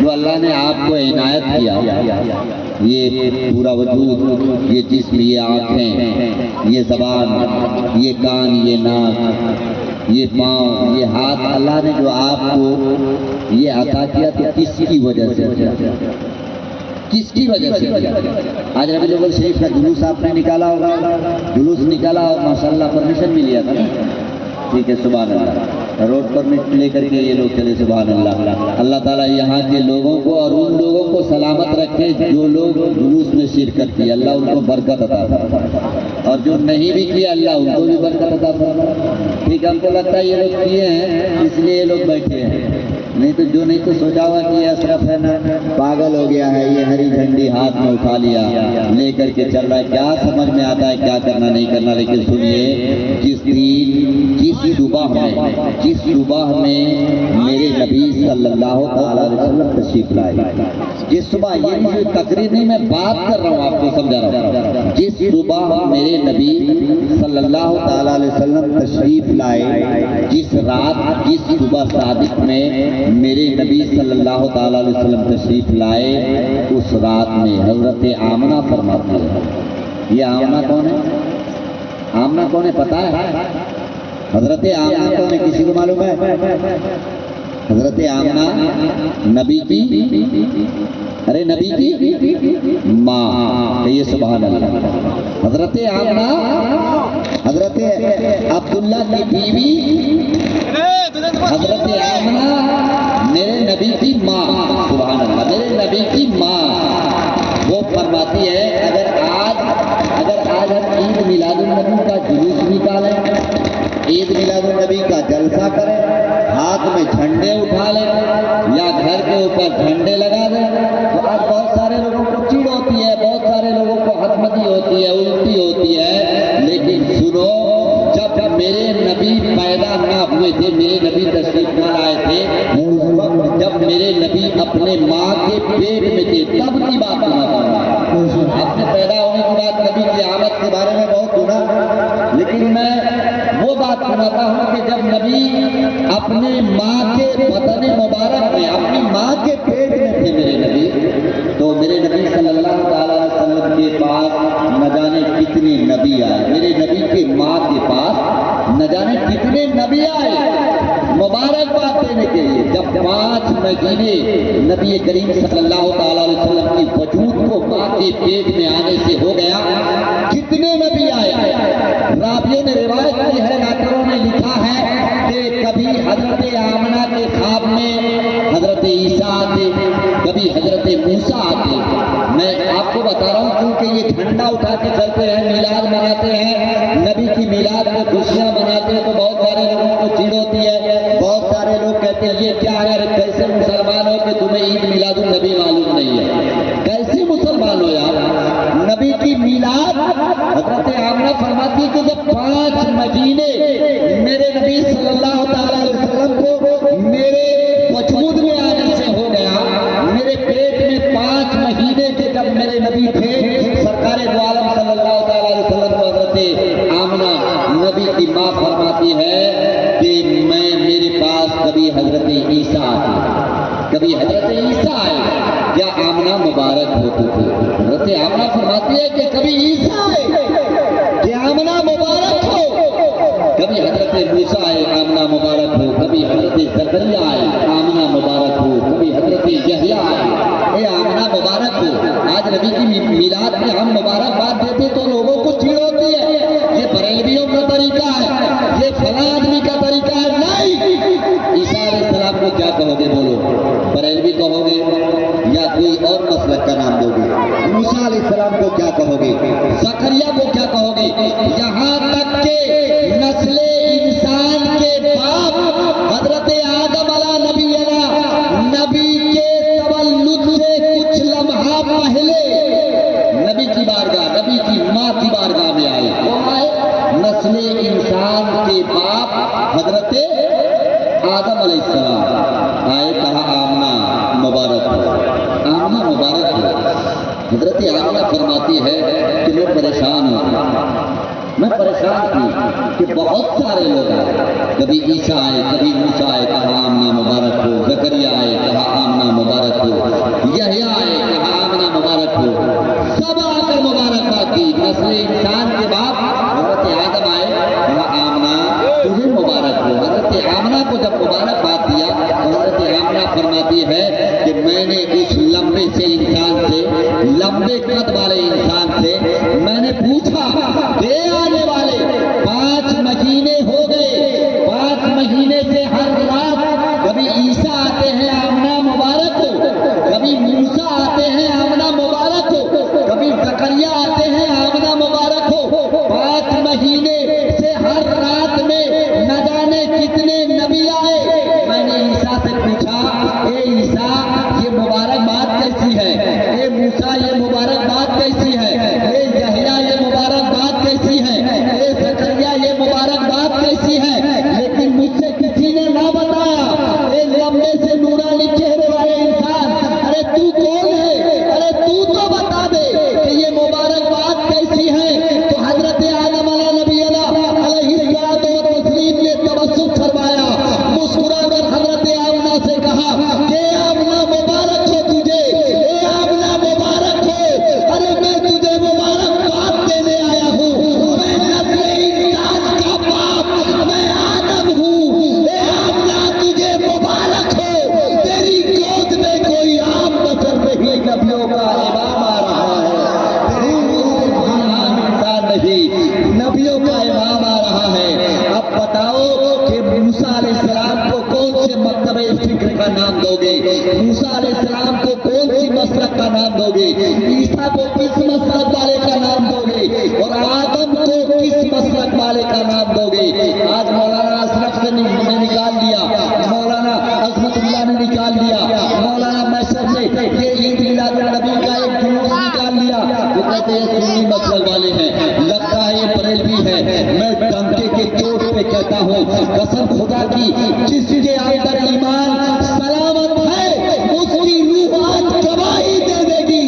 جو اللہ نے آپ کو عنایت کیا، یہ پورا وجود، یہ جسم، یہ آنکھیں، یہ زبان، یہ کان، یہ ناک، یہ پاؤں، یہ ہاتھ، اللہ نے جو آپ کو یہ عطا کیا تو کس کی وجہ سے کیا؟ کس کی وجہ سے کیا؟ آج ربیع الاول شریف کا جلوس آپ نے نکالا ہوگا، جلوس نکالا اور ماشاءاللہ پرمیشن بھی لیا تھا نا؟ ٹھیک ہے، سبحان اللہ، روڈ پرمٹ لے کر کے یہ لوگ چلے، سبحان اللہ۔ اللہ تعالیٰ یہاں کے لوگوں کو اور ان لوگوں کو سلامت رکھے جو لوگ جلوس میں شرکت کی، اللہ ان کو برکت عطا فرمائے، اور جو نہیں بھی کیا اللہ ان کو بھی برکت عطا فرمائے۔ ٹھیک ہے، ہم کو لگتا ہے یہ لوگ کیے ہیں اس لیے یہ لوگ بیٹھے ہیں، نہیں تو سوچا ہوا کہ یہ اشرف ہے نا پاگل ہو گیا ہے، یہ ہری جھنڈی ہاتھ میں اٹھا لیا، لے کر کے چل رہا ہے، کیا سمجھ میں آتا ہے کیا کرنا نہیں کرنا۔ لیکن سنیے، جس دن جس صبح میں میرے نبی صلی اللہ تعالیٰ علیہ وسلم تشریف لائے، جس صبح، یہ مجھے تقریر نہیں، میں بات کر رہا ہوں، آپ کو سمجھا رہا ہوں، جس صبح میرے نبی صلی اللہ تعالیٰ علیہ وسلم تشریف لائے، جس رات، جس صبح صادق میں میرے نبی صلی اللہ تعالیٰ علیہ وسلم تشریف لائے، اس رات میں حضرت آمنہ فرماتی ہے۔ یہ آمنہ کون ہے؟ آمنہ کون ہے پتہ ہے؟ حضرت آمنہ کون ہے، کسی کو معلوم ہے؟ حضرت آمنہ نبی کی، ارے نبی کی ماں، کہیے سبحان اللہ۔ حضرت آمنہ حضرت عبداللہ کی بیوی، حضرت آمنہ میرے نبی کی ماں، سبحان اللہ، میرے نبی کی ماں، وہ فرماتی ہے اگر آج ہم عید میلاد النبی کا جلوس نکالیں، عید میلاد النبی کا جلسہ کریں، ہاتھ میں جھنڈے اٹھا لیں یا گھر کے اوپر جھنڈے لگا دیں، تو آج بہت سارے لوگوں کو چڑ ہوتی ہے، بہت سارے لوگوں کو ہضمتی ہوتی ہے، الٹی ہوتی ہے، لیکن سنو، جب میرے نبی پیدا نہ ہوئے تھے، میرے نبی تشریف نہ لائے تھے، اس وقت جب میرے نبی اپنے ماں کے پیٹ میں تھے تب کی بات سناتا ہوں۔ اپنے پیدا ہونے کی بات، نبی کی آمد کے بارے میں بہت سنا، لیکن میں وہ بات سناتا ہوں کہ جب نبی اپنے ماں کے بدن مبارک میں، اپنی ماں کے پیٹ میں تھے میرے نبی، تو میرے نبی صلی اللہ تعالیٰ علیہ وسلم کے پاس نہ جانے کتنے نبی آئے، میرے نبی کے ماں کے پاس نہ جانے کتنے نبی آئے مبارکباد دینے کے لیے۔ جب 5 مہینے نبی کریم صلی اللہ تعالیٰ علیہ وسلم کی وجود کو ماں کے پیٹ میں آنے سے ہو گیا، کتنے نبی آئے۔ راویوں نے روایت کی ہے، رائٹروں نے لکھا ہے کہ کبھی حضرت آمنہ کے خواب میں حضرت عیسیٰ آتے، کبھی حضرت موسیٰ آتے۔ میں آپ کو بتا رہا ہوں کیونکہ یہ جھنڈا اٹھا کے چلتے ہیں، میلاد مناتے ہیں، نبی کی میلاد میں خوشیاں مناتے ہیں، تو بہت سارے لوگوں کو چڑ ہوتی ہے، بہت سارے لوگ کہتے ہیں یہ کیا ہے، کیسے مسلمان ہو کہ تمہیں عید میلاد النبی معلوم نہیں ہے، کیسے مسلمان ہو یار؟ نبی کی میلاد، حضرت آمنہ فرماتی کہ جب 5 مہینے میرے نبی صلی اللہ تعالیٰ علیہ وسلم کو میرے وجود میں آنے سے ہو گیا، میرے پیٹ میں 5 مہینے کے جب میرے نبی تھے، سرکار دو عالم صلی اللہ تعالیٰ علیہ وسلم کو حضرت آمنہ نبی کی ماں فرماتی ہے کہ میرے پاس کبھی حضرت عیسیٰ آتے، کبھی حضرت عیسیٰ آئے، کیا آمنہ مبارک ہوتی تھی۔ حضرت آمنہ فرماتی ہے کہ کبھی عیسیٰ آئے کہ آمنہ مبارک ہو، کبھی حضرت موسیٰ آئے آمنہ مبارک ہو، کبھی حضرت زکریا آئے آمنہ مبارک ہو، کبھی حضرت یحییٰ آئے اے آمنہ مبارک ہو۔ آج نبی کی میلاد میں ہم مبارکباد دیتے تو لوگوں کو چڑ ہوتی ہے، یہ بریلویوں کا طریقہ ہے، یہ فلاں آدمی کا طریقہ ہے۔ نہیں، عیسیٰ علیہ السلام کو کیا کہو گے؟ بولو، بریلوی کہو گے یا کوئی اور مسلک کا نام دو گے؟ موسیٰ علیہ السلام کو کیا کہو گے؟ زکریا کو کیا کہو گے؟ یہاں تک کہ نسل انسان کے باپ حضرت آدم علیہ نبی کے تولد سے کچھ لمحہ پہلے نبی کی بارگاہ، نبی کی ماں کی بارگاہ میں آئے، کون آئے؟ نسل انسان کے باپ حضرت آدم علیہ السلام آئے، کہا آمنہ مبارک ہو، آمنہ مبارک ہو۔ حضرت آمنہ فرماتی ہے کہ میں پریشان ہوں، میں پریشان تھی کہ بہت سارے لوگ آئے، کبھی عیسیٰ آئے، کبھی موسیٰ آئے، کہا آمنہ مبارک ہو، زکریا آئے، نام دو گے؟ موسیٰ علیہ السلام کو کون سی مسلک کا نام دو گے؟ عیسیٰ کو کس مسلک والے کا نام دو گے؟ اور آدم کو کس مسلک والے کا نام دو گے؟ آج مولانا اشرف سے نکال دیا، مولانا عظمت اللہ نے نکال دیا، مولانا میسر نے یہ عید میلاد النبی کا ایک جلوس نکال لیا، وہ کہتے ہیں سنی مسلک والے ہیں، لگتا ہے یہ بریلوی ہے۔ میں ڈنکے کے چوٹ پہ کہتا ہوں قسم خدا کی، جس کے اندر ایمان سلامت ہے اس کی روح آج گواہی دے دے گی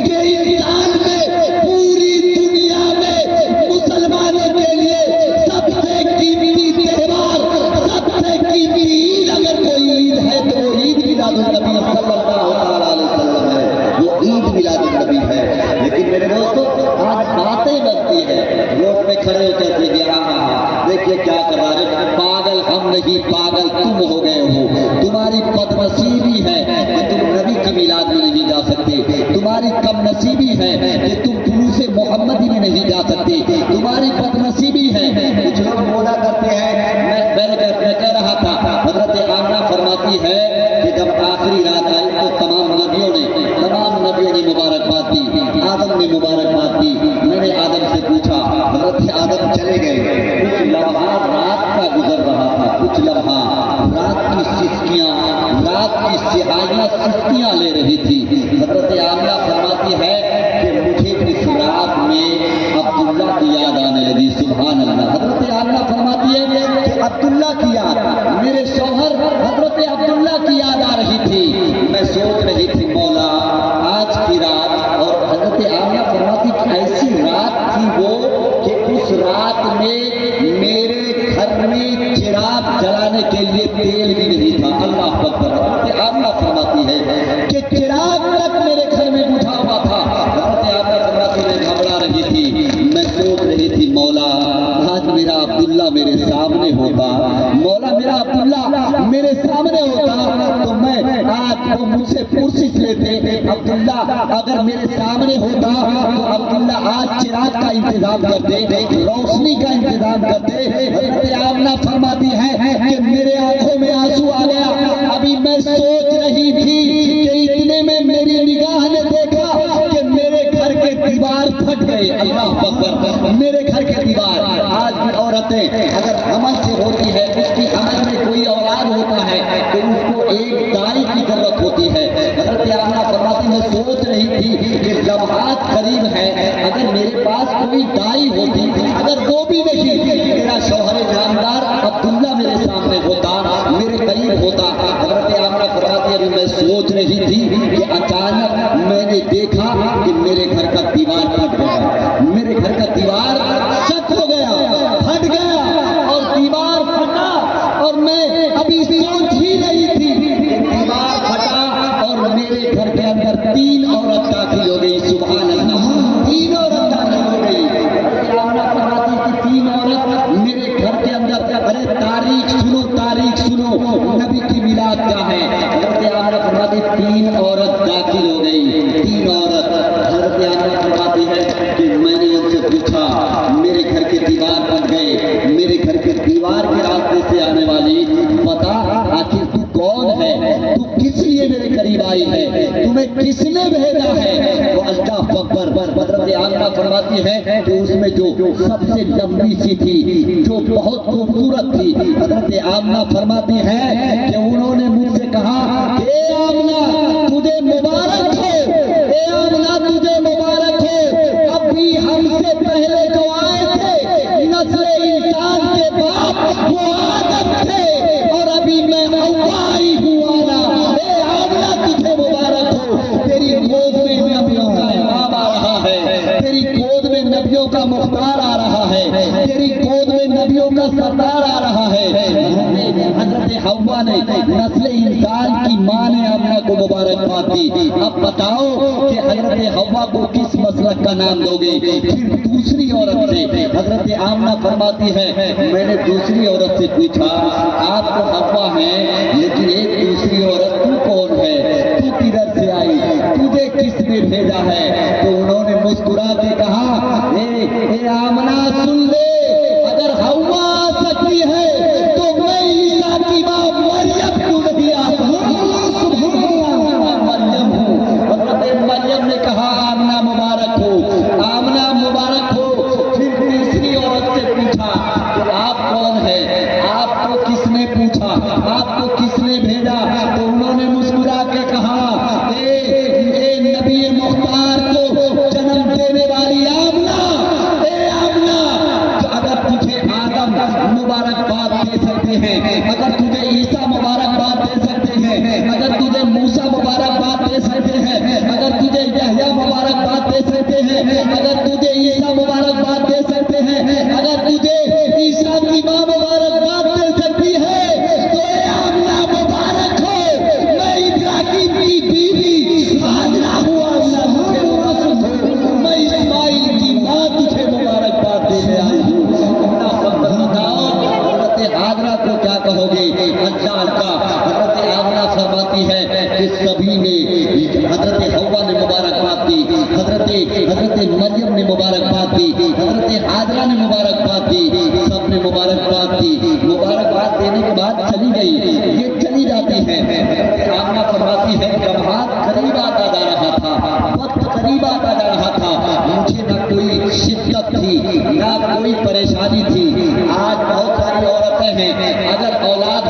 کہ انسان میں پوری دنیا میں مسلمانوں کے لیے سب سے قیمتی تہوار، سب سے قیمتی عید اگر کوئی عید ہے تو وہ عید میلاد النبی صلی اللہ علیہ وسلم ہے، وہ عید میلاد النبی ہے۔ لیکن میرے دوستو آج باتیں بنتی ہے، روڈ پہ کھڑے ہو کہتے کہ ہاں دیکھیے کیا کر رہا ہے، پاگل ہم نہیں پاگل تم ہو گئے ہو، تمہاری بد نصیبی ہے کہ تم نبی کی میلاد میں نہیں جا سکتے، تمہاری کم نصیبی ہے کہ تم جلوس محمدی میں نہیں جا سکتے، تمہاری بد نصیبی ہے۔ کچھ لوگ مودا کرتے ہیں، میں کہہ رہا تھا حضرت آمنہ فرماتی ہے کہ جب آخری رات آئی تو تمام نبیوں نے مبارکباد دی، آدم نے مبارکباد دی۔ میں نے آدم سے پوچھا، حضرت آدم چلے گئے، کچھ لمحات رات کا گزر رہا تھا، کچھ لمحات رات کی سسکیاں، رات کی سیاہیاں سسکیاں لے رہی تھی۔ حضرت آمنہ فرماتی ہے کہ مجھے اس رات میں عبداللہ کی یاد آنے لگی، سبحان اللہ۔ حضرت آمنہ فرماتی ہے کہ عبداللہ کی یاد، میرے شوہر حضرت عبداللہ کی یاد آ رہی تھی، میں سوچ رہی تھی مولا آج کی رات، اور حضرت آمنہ فرماتی کہ ایسی رات تھی وہ کہ اس رات میں میرے گھر میں چراغ جلانے کے لیے تیل بھی نہیں تھا، اللہ اکبر۔ حضرت آمنہ فرماتی ہے کہ چراغ تک میرے گھر میں بجھا ہوا تھا۔ حضرت آمنہ فرماتی میں گھبرا رہی تھی، میں سوچ رہی تھی مولا آج میرا عبداللہ میرے سامنے ہوتا، مولا میرا عبداللہ میرے سامنے ہوتا تو میں آج وہ مجھ سے پرسش لیتے، عبداللہ اگر میرے سامنے ہوتا تو عبداللہ آج چراغ کا انتظام کرتے، روشنی کا انتظام کرتے۔ حضرت آمنہ فرماتی ہے کہ میرے آنکھوں میں آنسو آ گیا، ابھی میں سوچ رہی تھی کہ اتنے میں میری نگاہ نے دیکھا کہ میرے گھر کے دیوار پھٹ گئے، اللہ اکبر، میرے گھر کے دیوار۔ آج بھی عورتیں اگر حمل سے ہوتی ہے، اس کی حمل میں کوئی اولاد ہوتا ہے تو اس کو ایک دائی کی ضرورت ہوتی ہے۔ حضرت آمنہ فرماتی میں سوچ رہی تھی کہ لمحات قریب ہے، اگر میرے پاس کوئی دائی ہوتی، اگر وہ بھی نہیں، میرا شوہر جاندار عبداللہ میرے سامنے ہوتا، میرے قریب ہوتا۔ حضرت آمنہ فرماتی ابھی میں سوچ رہی تھی کہ اچانک میں نے دیکھا کہ میرے گھر کا دیوار پھٹ گیا، میرے گھر کا دیوار شک ہو گیا، پھٹ گیا، اور دیوار پھٹا، اور میں ابھی سوچ ہی رہی تھی کہ دیوار پھٹا اور میرے گھر کے اندر 3 عورت داخل ہو گئی، سبحان اللہ، 3 عورت داخل ہو گئی۔ آمنہ فرماتی کہ 3 عورت میرے گھر کے اندر، ارے تاریخ سنو، تاریخ سنو، نبی کی میلاد کیا ہے؟ حضرت آمنہ فرماتی 3 عورت داخل ہو گئی، 3 عورت۔ حضرت آمنہ فرماتی ہے کہ میں نے ان سے پوچھا میرے گھر کے دیوار بن گئے، میرے گھر کے دیوار کے راستے سے آنے والی بتا آخر تو کون ہے، تو کس لیے میرے قریب آئی ہے، تمہیں کس نے بھیجا ہے؟ وہ اللہ اکبر۔ حضرت آمنہ فرماتی ہے کہ اس میں جو سب سے لمبی سی تھی، جو بہت خوبصورت تھی، حضرت آمنہ فرماتی ہے کہ انہوں نے مجھ سے کہا کہ اے آمنہ تجھے مبارک ہو، اے آمنہ تجھے مبارک ہو، ابھی ہم سے پہلے جو آئے تھے نسل انسان کے باپ وہ آدم تھے، اور ابھی میں حوا ہی ہوں آنا، اے آمنہ تجھے مبارک ہو، تیری گود میں نبیوں کا امام آ رہا ہے، تیری گود میں نبیوں کا مختار آ رہا ہے، تیری گود میں نبیوں کا سردار آ رہا ہے۔ حضرت حوا نے نسل انسان کی ماں نے آمنہ کو مبارکباد دی۔ اب بتاؤ کہ حضرت حوا کو کس مسلک کا نام دو گے؟ پھر دوسری عورت سے حضرت آمنہ فرماتی ہے میں نے دوسری عورت سے پوچھا آپ تو حوا ہیں لیکن ایک دوسری عورت تو کون ہے، تو کدھر سے آئی، تجھے کس نے بھیجا ہے؟ تو انہوں نے مسکرا کے کہا اے آمنہ سن لے، اگر حوا آ سکتی ہے تو میں عیسیٰ کی ماں مریم کیوں نہیں آ سکتی؟ بلا کے کہا اے نبی مختار کو جنم دینے والی آمنہ، اے آمنہ، اگر تجھے آدم مبارکباد دے سکتے ہیں، اگر تجھے عیسیٰ مبارکباد دے سکتے ہیں، اگر تجھے موسیٰ مبارکباد دے سکتے ہیں، اگر تجھے یحییٰ مبارکباد دے سکتے ہیں، اگر تجھے عیسیٰ مبارکباد دے سکتے ہیں، اگر تجھے عیسیٰ کی ماں مبارکباد دے سکتی ہے، تو اے آمنہ مبارک ہو، میں ابراہیم کی بیوی حاجرہ ہوں، آمنہ تجھے مبارک ہو، میں اسماعیل کی ماں تجھے مبارکباد دینے آئی ہوں۔ اپنا خبر بتاؤ حضرت حاجرہ کو کیا کہو گے؟ اللہ کا حضرت آمنہ فرماتی ہے کہ سبھی نے، حضرت حوا نے مبارکباد دی، حضرت مریم نے مبارکباد دی، حضرت حاجرہ نے مبارکباد دی، سب نے مبارکباد دی۔ مبارکباد دینے کے بعد چلی گئی، یہ چلی جاتی ہے۔ حضرت آمنہ فرماتی ہے جب ہاتھ قریب آتا جا رہا تھا، وقت قریب آتا جا رہا تھا، مجھے نہ کوئی شدت تھی نہ کوئی پریشانی تھی۔ آج بہت ساری عورتیں ہیں، اگر اولاد